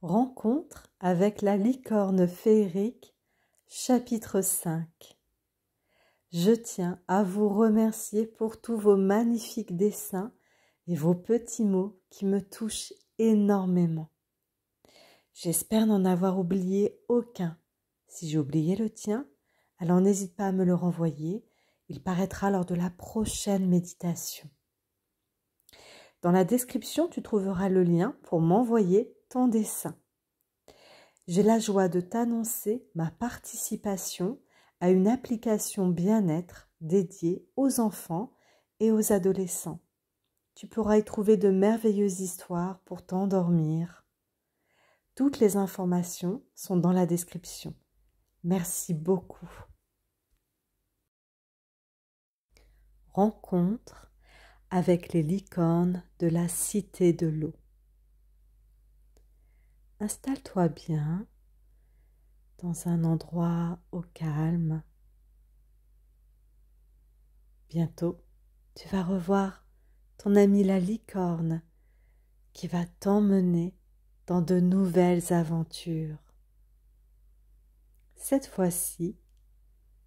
Rencontre avec la licorne féerique, chapitre 5. Je tiens à vous remercier pour tous vos magnifiques dessins et vos petits mots qui me touchent énormément. J'espère n'en avoir oublié aucun. Si j'ai oublié le tien, alors n'hésite pas à me le renvoyer. Il paraîtra lors de la prochaine méditation. Dans la description, tu trouveras le lien pour m'envoyer ton dessin. J'ai la joie de t'annoncer ma participation à une application bien-être dédiée aux enfants et aux adolescents. Tu pourras y trouver de merveilleuses histoires pour t'endormir. Toutes les informations sont dans la description. Merci beaucoup. Rencontre avec les licornes de la Cité de l'eau. Installe-toi bien dans un endroit au calme. Bientôt, tu vas revoir ton ami la licorne qui va t'emmener dans de nouvelles aventures. Cette fois-ci,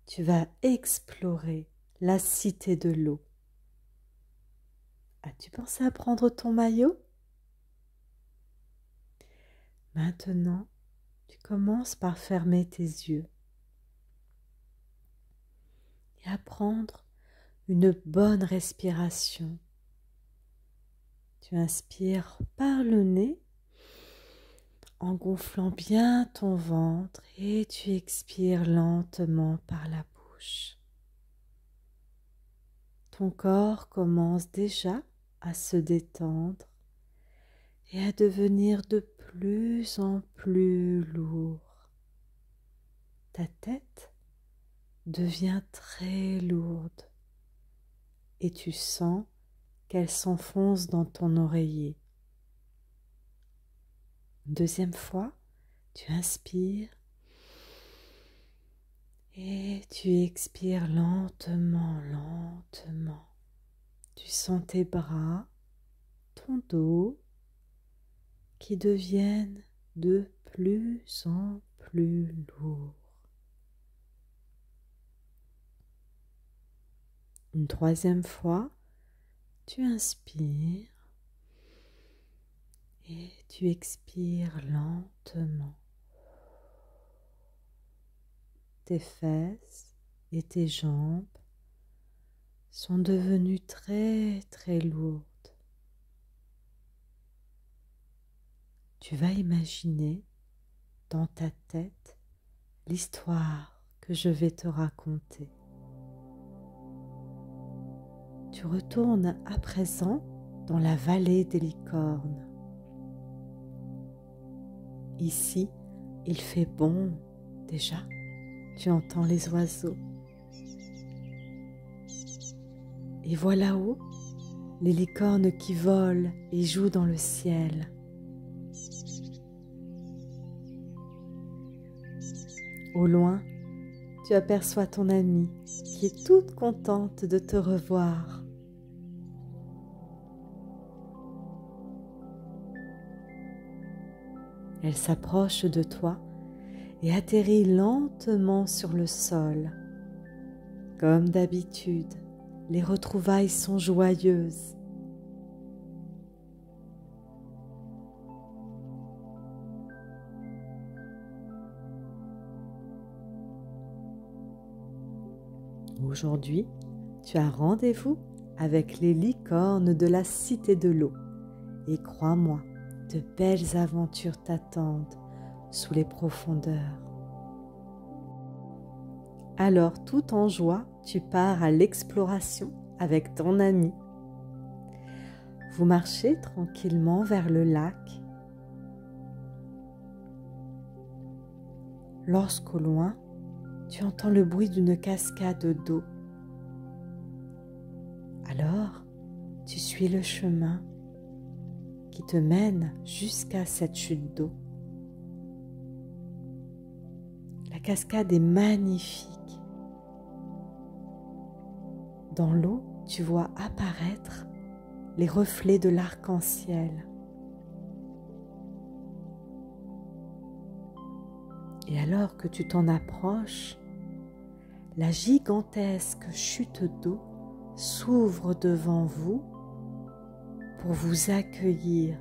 tu vas explorer la Cité de l'eau. As-tu pensé à prendre ton maillot? Maintenant, tu commences par fermer tes yeux et à prendre une bonne respiration. Tu inspires par le nez en gonflant bien ton ventre et tu expires lentement par la bouche. Ton corps commence déjà à se détendre et à devenir de plus en plus lourd. Ta tête devient très lourde et tu sens qu'elle s'enfonce dans ton oreiller. Une deuxième fois, tu inspires et tu expires lentement, lentement. Tu sens tes bras, ton dos qui deviennent de plus en plus lourds. Une troisième fois, tu inspires et tu expires lentement. Tes fesses et tes jambes sont devenues très très lourdes. Tu vas imaginer dans ta tête l'histoire que je vais te raconter. Tu retournes à présent dans la vallée des licornes. Ici, il fait bon déjà. Tu entends les oiseaux. Et vois là-haut les licornes qui volent et jouent dans le ciel. Au loin, tu aperçois ton amie qui est toute contente de te revoir. Elle s'approche de toi et atterrit lentement sur le sol. Comme d'habitude, les retrouvailles sont joyeuses. Aujourd'hui, tu as rendez-vous avec les licornes de la Cité de l'eau. Et crois-moi, de belles aventures t'attendent sous les profondeurs. Alors, tout en joie, tu pars à l'exploration avec ton ami. Vous marchez tranquillement vers le lac. Lorsqu'au loin, tu entends le bruit d'une cascade d'eau. Alors, tu suis le chemin qui te mène jusqu'à cette chute d'eau. La cascade est magnifique. Dans l'eau, tu vois apparaître les reflets de l'arc-en-ciel. Et alors que tu t'en approches, la gigantesque chute d'eau s'ouvre devant vous pour vous accueillir.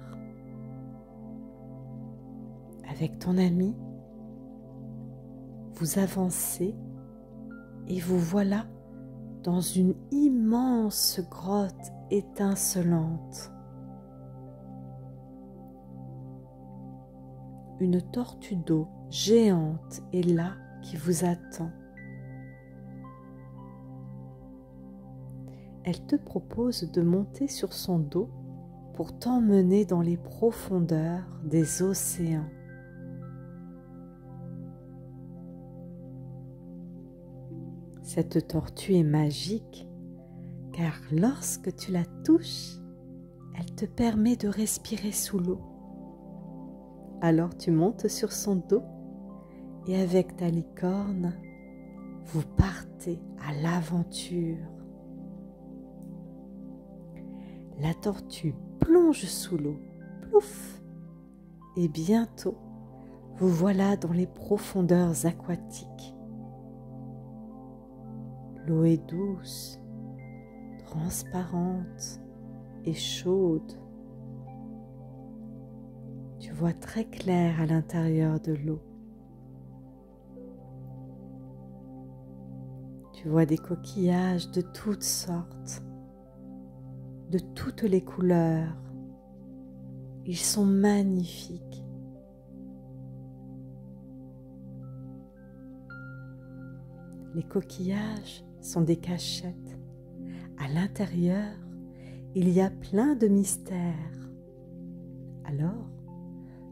Avec ton ami, vous avancez et vous voilà dans une immense grotte étincelante. Une tortue d'eau géante est là qui vous attend. Elle te propose de monter sur son dos pour t'emmener dans les profondeurs des océans. Cette tortue est magique car lorsque tu la touches, elle te permet de respirer sous l'eau. Alors tu montes sur son dos et avec ta licorne, vous partez à l'aventure. La tortue plonge sous l'eau, plouf, et bientôt, vous voilà dans les profondeurs aquatiques. L'eau est douce, transparente et chaude. Tu vois très clair à l'intérieur de l'eau. Tu vois des coquillages de toutes sortes, de toutes les couleurs. Ils sont magnifiques. Les coquillages sont des cachettes. À l'intérieur, il y a plein de mystères. Alors,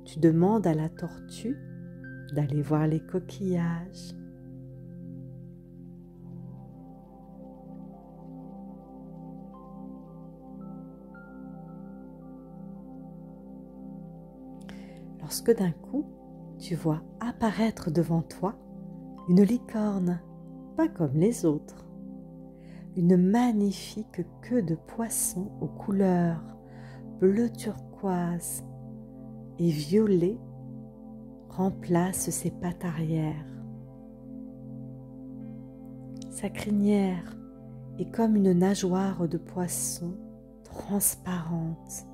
tu demandes à la tortue d'aller voir les coquillages. Lorsque d'un coup, tu vois apparaître devant toi une licorne, pas comme les autres. Une magnifique queue de poisson aux couleurs bleu turquoise et violet remplace ses pattes arrière. Sa crinière est comme une nageoire de poisson transparente.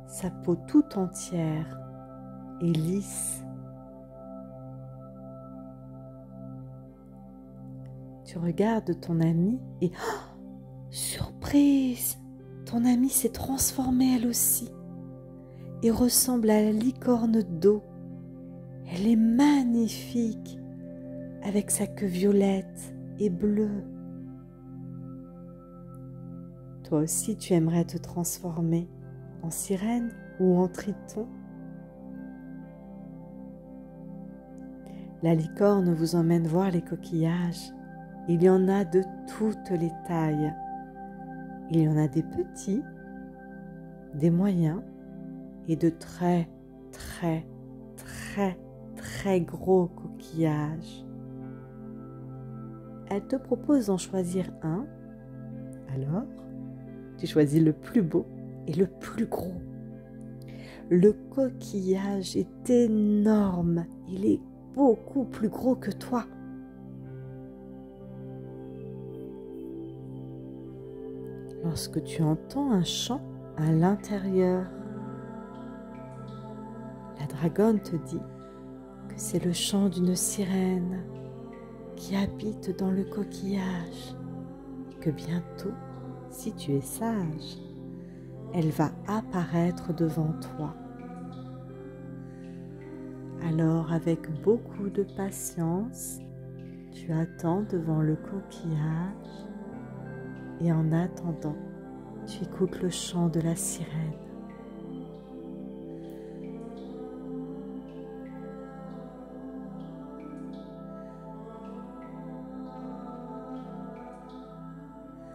Sa peau tout entière est lisse. Tu regardes ton ami et surprise, ton amie s'est transformée elle aussi et ressemble à la licorne d'eau. Elle est magnifique avec sa queue violette et bleue. Toi aussi tu aimerais te transformer en sirène ou en triton? La licorne vous emmène voir les coquillages. Il y en a de toutes les tailles. Il y en a des petits, des moyens et de très, très, très, très gros coquillages. Elle te propose d'en choisir un. Alors, tu choisis le plus beau et le plus gros. Le coquillage est énorme. Il est beaucoup plus gros que toi. Lorsque tu entends un chant à l'intérieur, la dragonne te dit que c'est le chant d'une sirène qui habite dans le coquillage et que bientôt, si tu es sage, elle va apparaître devant toi. Alors, avec beaucoup de patience, tu attends devant le coquillage et en attendant, tu écoutes le chant de la sirène.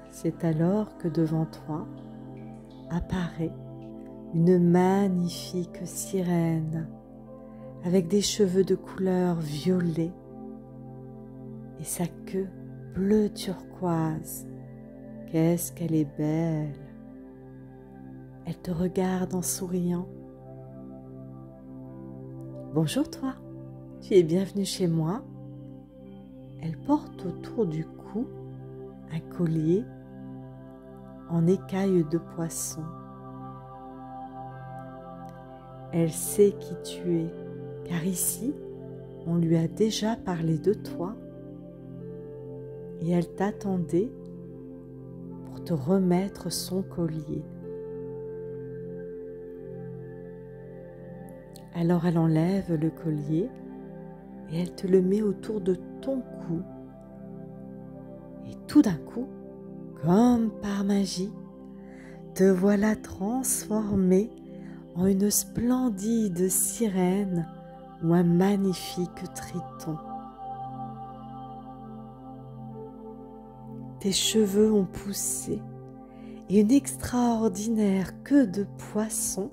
C'est alors que devant toi apparaît une magnifique sirène avec des cheveux de couleur violet et sa queue bleu turquoise. Qu'est-ce qu'elle est belle! Elle te regarde en souriant Bonjour toi, tu es bienvenue chez moi. Elle porte autour du cou un collier en écailles de poisson. Elle sait qui tu es, car ici, on lui a déjà parlé de toi et elle t'attendait pour te remettre son collier. Alors elle enlève le collier et elle te le met autour de ton cou. Et tout d'un coup, comme par magie, te voilà transformée en une splendide sirène ou un magnifique triton. Tes cheveux ont poussé et une extraordinaire queue de poisson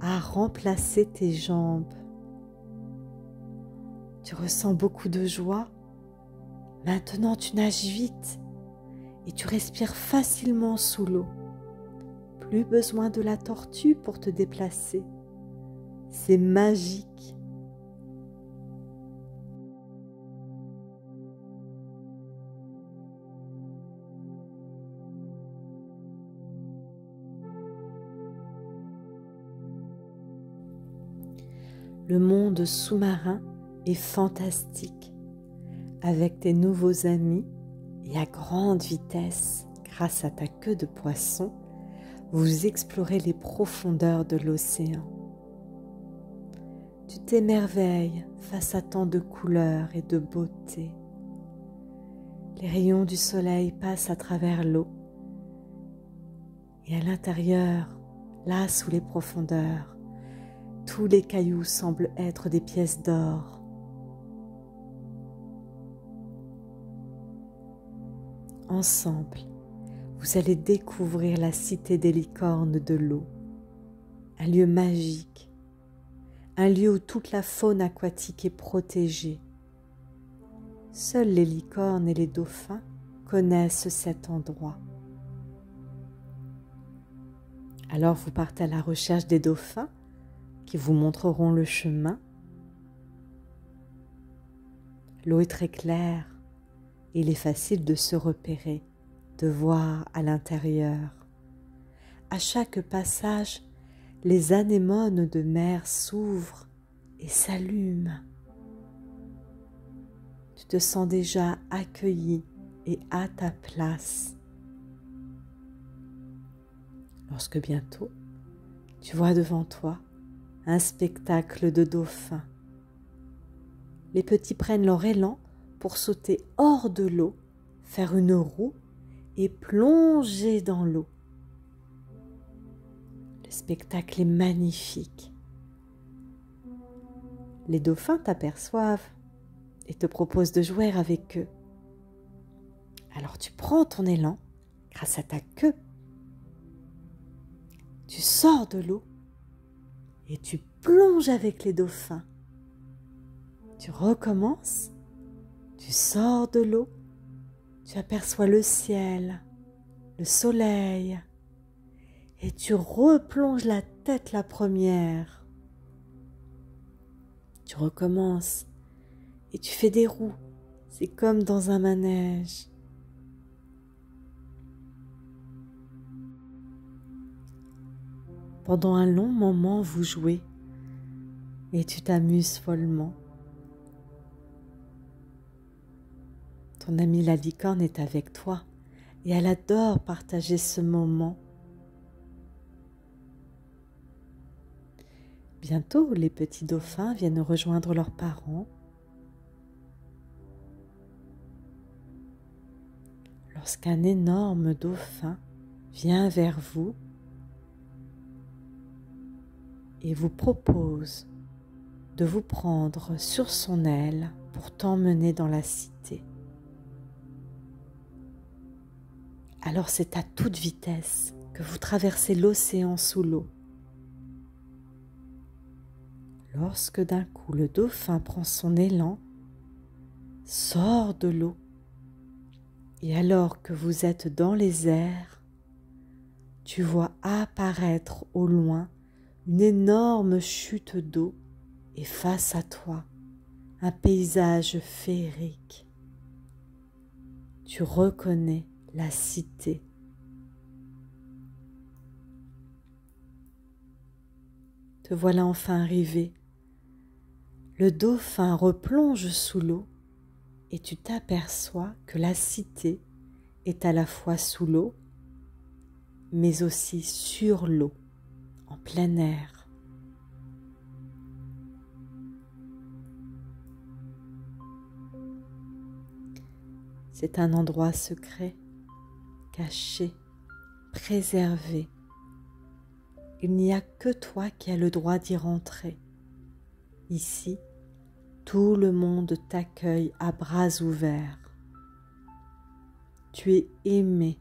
a remplacé tes jambes. Tu ressens beaucoup de joie. Maintenant, tu nages vite et tu respires facilement sous l'eau. Plus besoin de la tortue pour te déplacer. C'est magique. Le monde sous-marin est fantastique. Avec tes nouveaux amis et à grande vitesse, grâce à ta queue de poisson, vous explorez les profondeurs de l'océan. Tu t'émerveilles face à tant de couleurs et de beauté. Les rayons du soleil passent à travers l'eau et à l'intérieur, là sous les profondeurs, tous les cailloux semblent être des pièces d'or. Ensemble, vous allez découvrir la cité des licornes de l'eau, un lieu magique, un lieu où toute la faune aquatique est protégée. Seuls les licornes et les dauphins connaissent cet endroit. Alors vous partez à la recherche des dauphins qui vous montreront le chemin. L'eau est très claire et il est facile de se repérer, de voir à l'intérieur. À chaque passage, les anémones de mer s'ouvrent et s'allument. Tu te sens déjà accueilli et à ta place. Lorsque bientôt, tu vois devant toi un spectacle de dauphins. Les petits prennent leur élan pour sauter hors de l'eau, faire une roue et plonger dans l'eau. Le spectacle est magnifique. Les dauphins t'aperçoivent et te proposent de jouer avec eux. Alors tu prends ton élan grâce à ta queue. Tu sors de l'eau et tu plonges avec les dauphins. Tu recommences, tu sors de l'eau, tu aperçois le ciel, le soleil, et tu replonges la tête la première. Tu recommences et tu fais des roues, c'est comme dans un manège. Pendant un long moment, vous jouez et tu t'amuses follement. Ton amie la licorne est avec toi et elle adore partager ce moment. Bientôt, les petits dauphins viennent rejoindre leurs parents. Lorsqu'un énorme dauphin vient vers vous et vous propose de vous prendre sur son aile pour t'emmener dans la cité. Alors c'est à toute vitesse que vous traversez l'océan sous l'eau. Lorsque d'un coup le dauphin prend son élan, sort de l'eau, et alors que vous êtes dans les airs, tu vois apparaître au loin une énorme chute d'eau et face à toi, un paysage féerique. Tu reconnais la cité. Te voilà enfin arrivé. Le dauphin replonge sous l'eau et tu t'aperçois que la cité est à la fois sous l'eau, mais aussi sur l'eau, en plein air. C'est un endroit secret, caché, préservé. Il n'y a que toi qui as le droit d'y rentrer. Ici, tout le monde t'accueille à bras ouverts. Tu es aimé.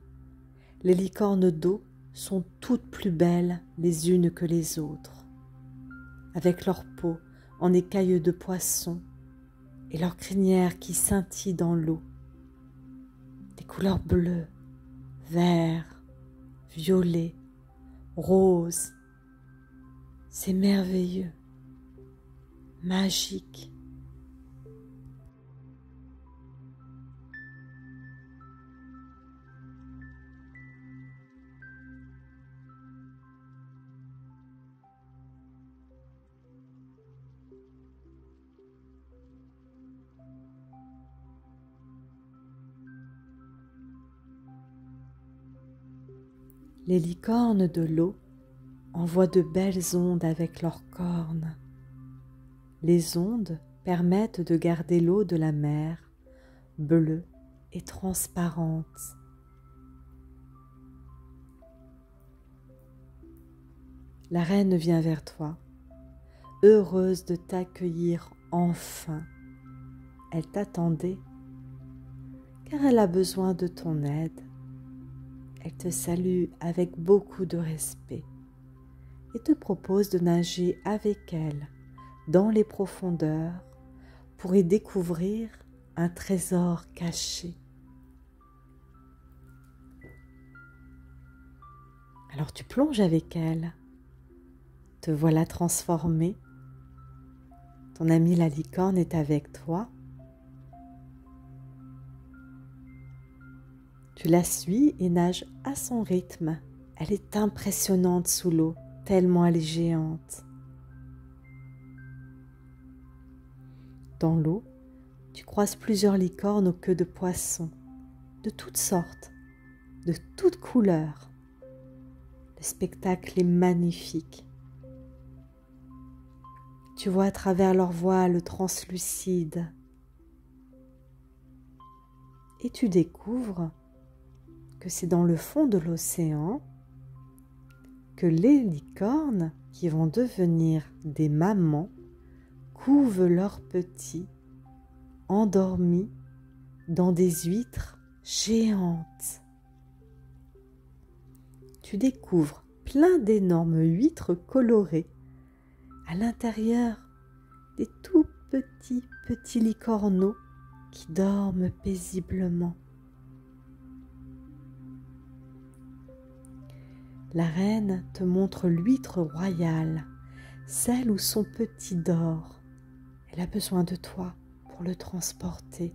Les licornes d'eau sont toutes plus belles les unes que les autres, avec leur peau en écailles de poisson et leurs crinières qui scintillent dans l'eau. Des couleurs bleues, vert, violet, rose. C'est merveilleux, magique. Les licornes de l'eau envoient de belles ondes avec leurs cornes. Les ondes permettent de garder l'eau de la mer bleue et transparente. La reine vient vers toi, heureuse de t'accueillir enfin. Elle t'attendait, car elle a besoin de ton aide. Elle te salue avec beaucoup de respect et te propose de nager avec elle dans les profondeurs pour y découvrir un trésor caché. Alors tu plonges avec elle, te voilà transformé. Ton amie la licorne est avec toi. Tu la suis et nages à son rythme. Elle est impressionnante sous l'eau, tellement elle est géante. Dans l'eau, tu croises plusieurs licornes aux queues de poisson, de toutes sortes, de toutes couleurs. Le spectacle est magnifique. Tu vois à travers leurs voiles translucides et tu découvres que c'est dans le fond de l'océan que les licornes qui vont devenir des mamans couvent leurs petits endormis dans des huîtres géantes. Tu découvres plein d'énormes huîtres colorées. À l'intérieur, des tout petits licorneaux qui dorment paisiblement. La reine te montre l'huître royale, celle où son petit dort. Elle a besoin de toi pour le transporter,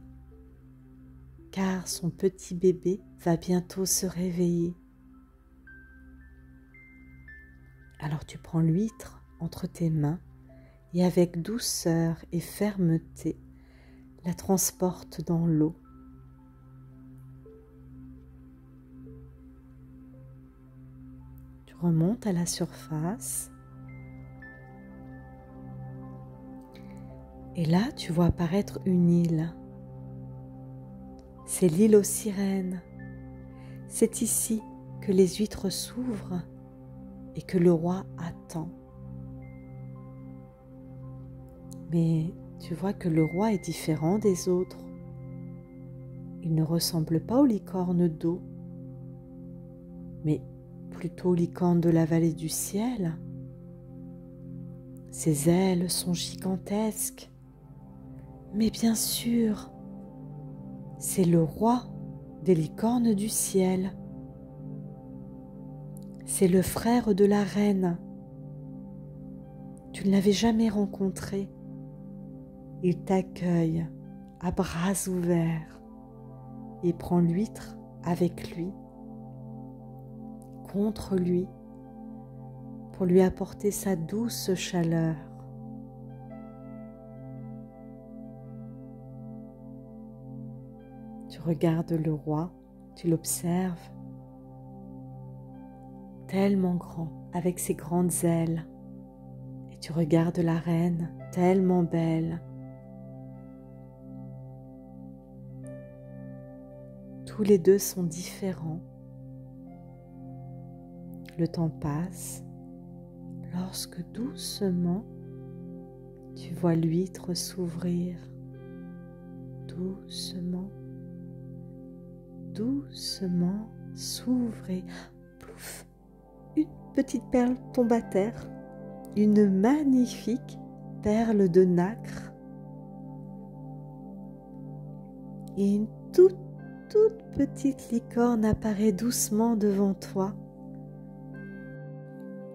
car son petit bébé va bientôt se réveiller. Alors tu prends l'huître entre tes mains et avec douceur et fermeté, la transportes dans l'eau. Tu remontes à la surface et là tu vois apparaître une île. C'est l'île aux sirènes. C'est ici que les huîtres s'ouvrent et que le roi attend. Mais tu vois que le roi est différent des autres. Il ne ressemble pas aux licornes d'eau, mais plutôt aux licornes de la vallée du ciel. Ses ailes sont gigantesques, mais bien sûr, c'est le roi des licornes du ciel. C'est le frère de la reine. Tu ne l'avais jamais rencontré. Il t'accueille à bras ouverts et prend l'huître avec lui, contre lui, pour lui apporter sa douce chaleur. Tu regardes le roi, tu l'observes, tellement grand, avec ses grandes ailes, et tu regardes la reine, tellement belle. Tous les deux sont différents. Le temps passe, lorsque doucement, tu vois l'huître s'ouvrir, doucement, doucement s'ouvrir. Plouf, une petite perle tombe à terre, une magnifique perle de nacre et une toute petite licorne apparaît doucement devant toi.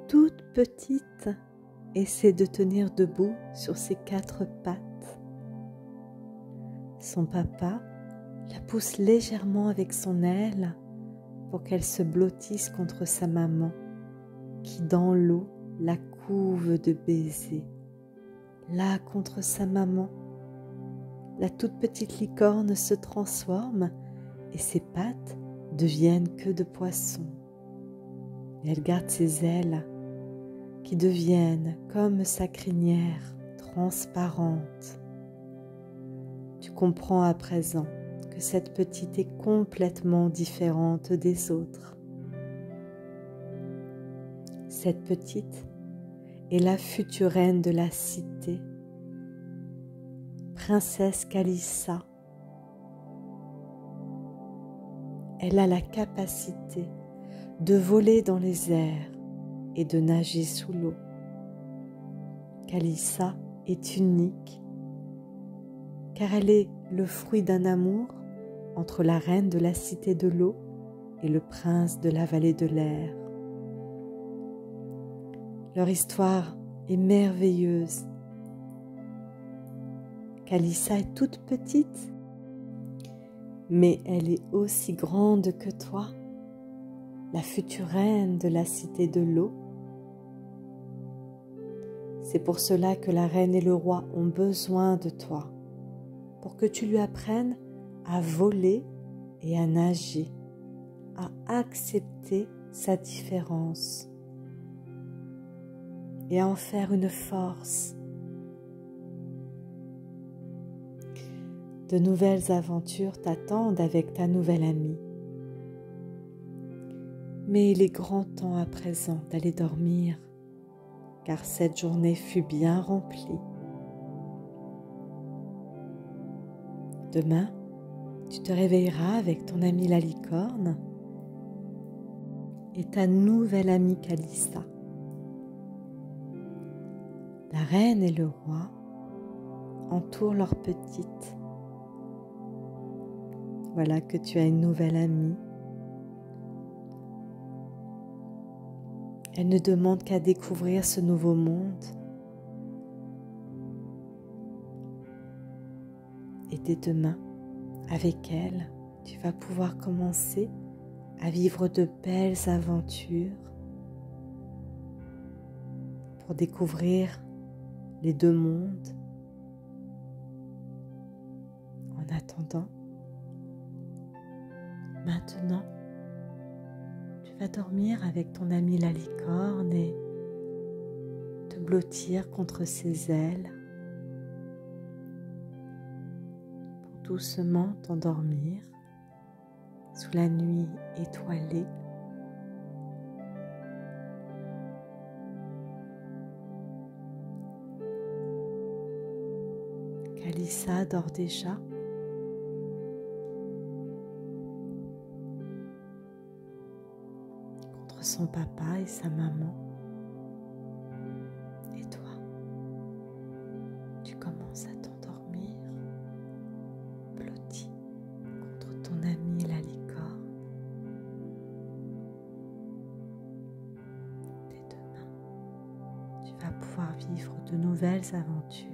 Toute petite, essaie de tenir debout sur ses 4 pattes. Son papa la pousse légèrement avec son aile pour qu'elle se blottisse contre sa maman, qui dans l'eau la couve de baisers. Là, contre sa maman, la toute petite licorne se transforme et ses pattes deviennent queue de poisson. Et elle garde ses ailes qui deviennent comme sa crinière transparente. Tu comprends à présent que cette petite est complètement différente des autres. Cette petite est la future reine de la cité, princesse Calissa. Elle a la capacité de voler dans les airs et de nager sous l'eau. Calissa est unique car elle est le fruit d'un amour entre la reine de la cité de l'eau et le prince de la vallée de l'air. Leur histoire est merveilleuse. Calissa est toute petite, mais elle est aussi grande que toi, la future reine de la cité de l'eau. C'est pour cela que la reine et le roi ont besoin de toi, pour que tu lui apprennes à voler et à nager, à accepter sa différence et à en faire une force. De nouvelles aventures t'attendent avec ta nouvelle amie. Mais il est grand temps à présent d'aller dormir, car cette journée fut bien remplie. Demain, tu te réveilleras avec ton amie la licorne et ta nouvelle amie Calissa. La reine et le roi entourent leur petite. Voilà que tu as une nouvelle amie. Elle ne demande qu'à découvrir ce nouveau monde. Et dès demain, avec elle, tu vas pouvoir commencer à vivre de belles aventures pour découvrir les 2 mondes. En attendant, maintenant, tu vas dormir avec ton amie la licorne et te blottir contre ses ailes pour doucement t'endormir sous la nuit étoilée. Calissa dort déjà. Contre son papa et sa maman. Et toi, tu commences à t'endormir, blotti contre ton amie la licorne. Dès demain, tu vas pouvoir vivre de nouvelles aventures.